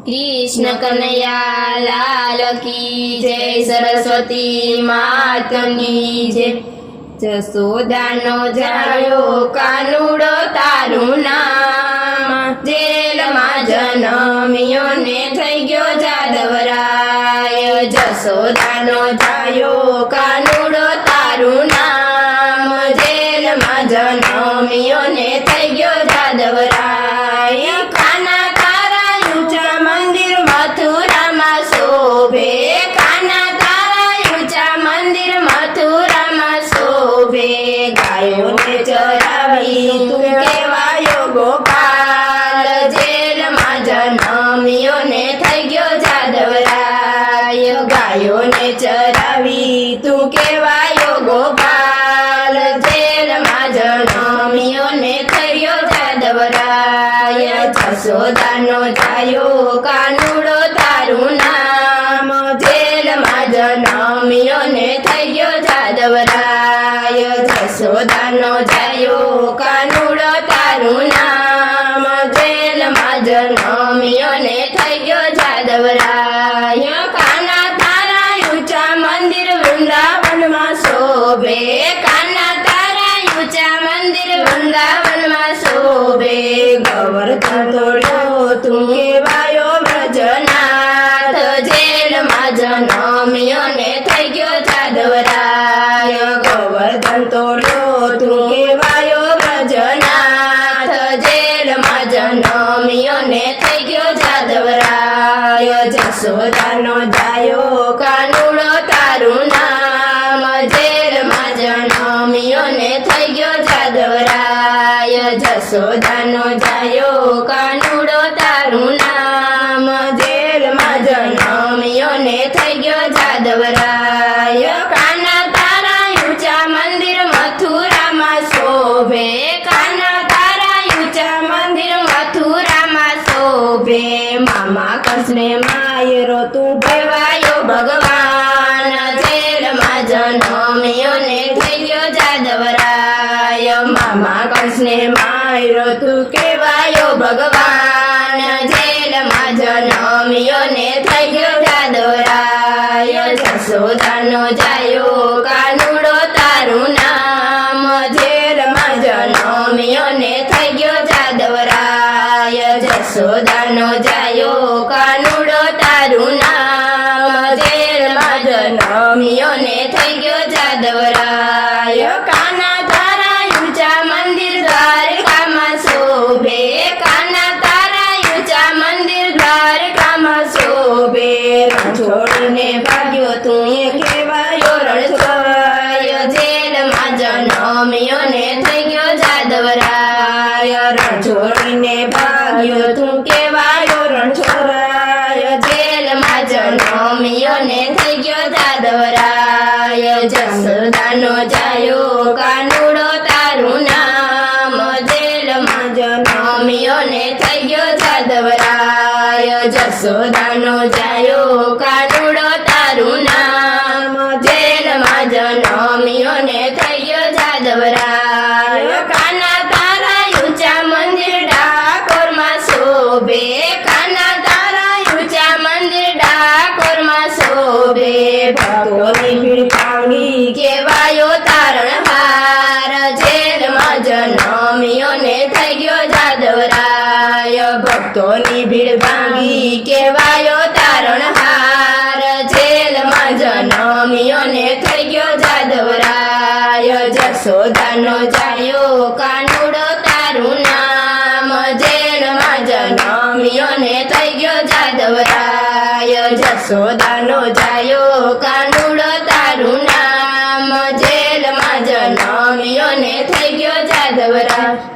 कृष्ण कन्हैया लाल की जय, सरस्वती मातनी जय। जसोदानो जायो कानुडो तारू नाम, जेलमां जनम्यो ने थई गयो जादवराय। जसोदानो जायो कानुडो तारू नाम, जेलमां जनम्यो ने थई गयो जादवराय। काना तारा ऊंचा मंदिर मथुरामां शोभे, काना तारा ऊंचा मंदिर मथुरामां शोभे। गायोने चरावी तू केवायो गोपाल, जेलमां जनम्यो ने थई गयो जादवराय। गायोने चरावी तू केवायो गोपाल, जेलमां जनम्यो ने थई गयो जादवराय। जसोदानो जायो कानुडो तारू नाम, जेलमां जनम्यो ने थई गयो जादवराय। जसोदानो जायो कानुडो तारू नाम, जेलमां जनम्यो ने थई गयो जादवराय। काना तारा ऊंचा मंदिर वृंदावनमां शोभे, काना तारा ऊंचा मंदिर वृंदावनमां शोभे। गोवर्धन तोड़्यो तू केवायो व्रजनाथ, जेलमां जनम्यो ने थई गयो जादवराय। गोवर्धन तोड़्यो तू केवायो व्रजनाथ, जेलमां जनम्यो ने थई गयो जादवराय। जसोदानो जायो कानुडो तारू नाम, जेलमां जनम्यो ने थई गयो जादवराय। जसोदानो जायो कानुडो तारू नाम, जेलमां जनम्यो ने थई गयो जादवराय। काना तारा ऊंचा मंदिर मथुरामां शोभे, काना तारा ऊंचा मंदिर मथुरामां शोभे। मामा कृष्णे मायरो तू केवायो भगवान, जेलमां जनम्यो ने थई गयो जादवराय। मामा कृष्णे मायरो तू केवायो भगवान, जेलमां जनम्यो ने थई गयो जादवराय। जसोदानो जायो कानुडो तारू नाम, जेलमां जनम्यो ने थई गयो जादवराय। जसोदानो जायो कानुडो तारू नाम, जेलमां जनम्यो ने थई गयो जादवराय। काना तारा ऊंचा मंदिर द्वारकामां शोभे, काना तारा ऊंचा मंदिर द्वारकामां शोभे। छोड़ीने भाग्यो तू केवायो रणछोड़, जेलमां जनम्यो ने थई गयो जादवराय। रणछोड़ीने भाग्यो तू केवायो रणछोड़, जेलमां जनम्यो ने थई गयो जादवराय। जसोदानो जायो कानुडो तारू नाम, जेलमां जनम्यो ने थई गयो जादवराय। जसोदानो जायो कानुडो तारू नाम, जेलमां जनम्यो ने थई गयो जादवराय। काना तारा ऊंचा मंदिर डाकोरमां शोभे, काना तारा ऊंचा मंदिर डाकोरमां शोभे। भक्तोनी भीड़ भांगी केवायो तारणहार, जेलमां जनम्यो ने थई गयो जादवराय। भक्तोनी भीड़ भांगी केवायो तारणहार, जेलमां जनम्यो ने थई गयो जादवराय। जसोदानो जायो कानुडो तारू नाम, जेलमां जनम्यो ने थई गयो जादवराय। जसोदानो जायो कानुडो तारू नाम, जेलमां जनम्यो ने थई गयो जादवराय।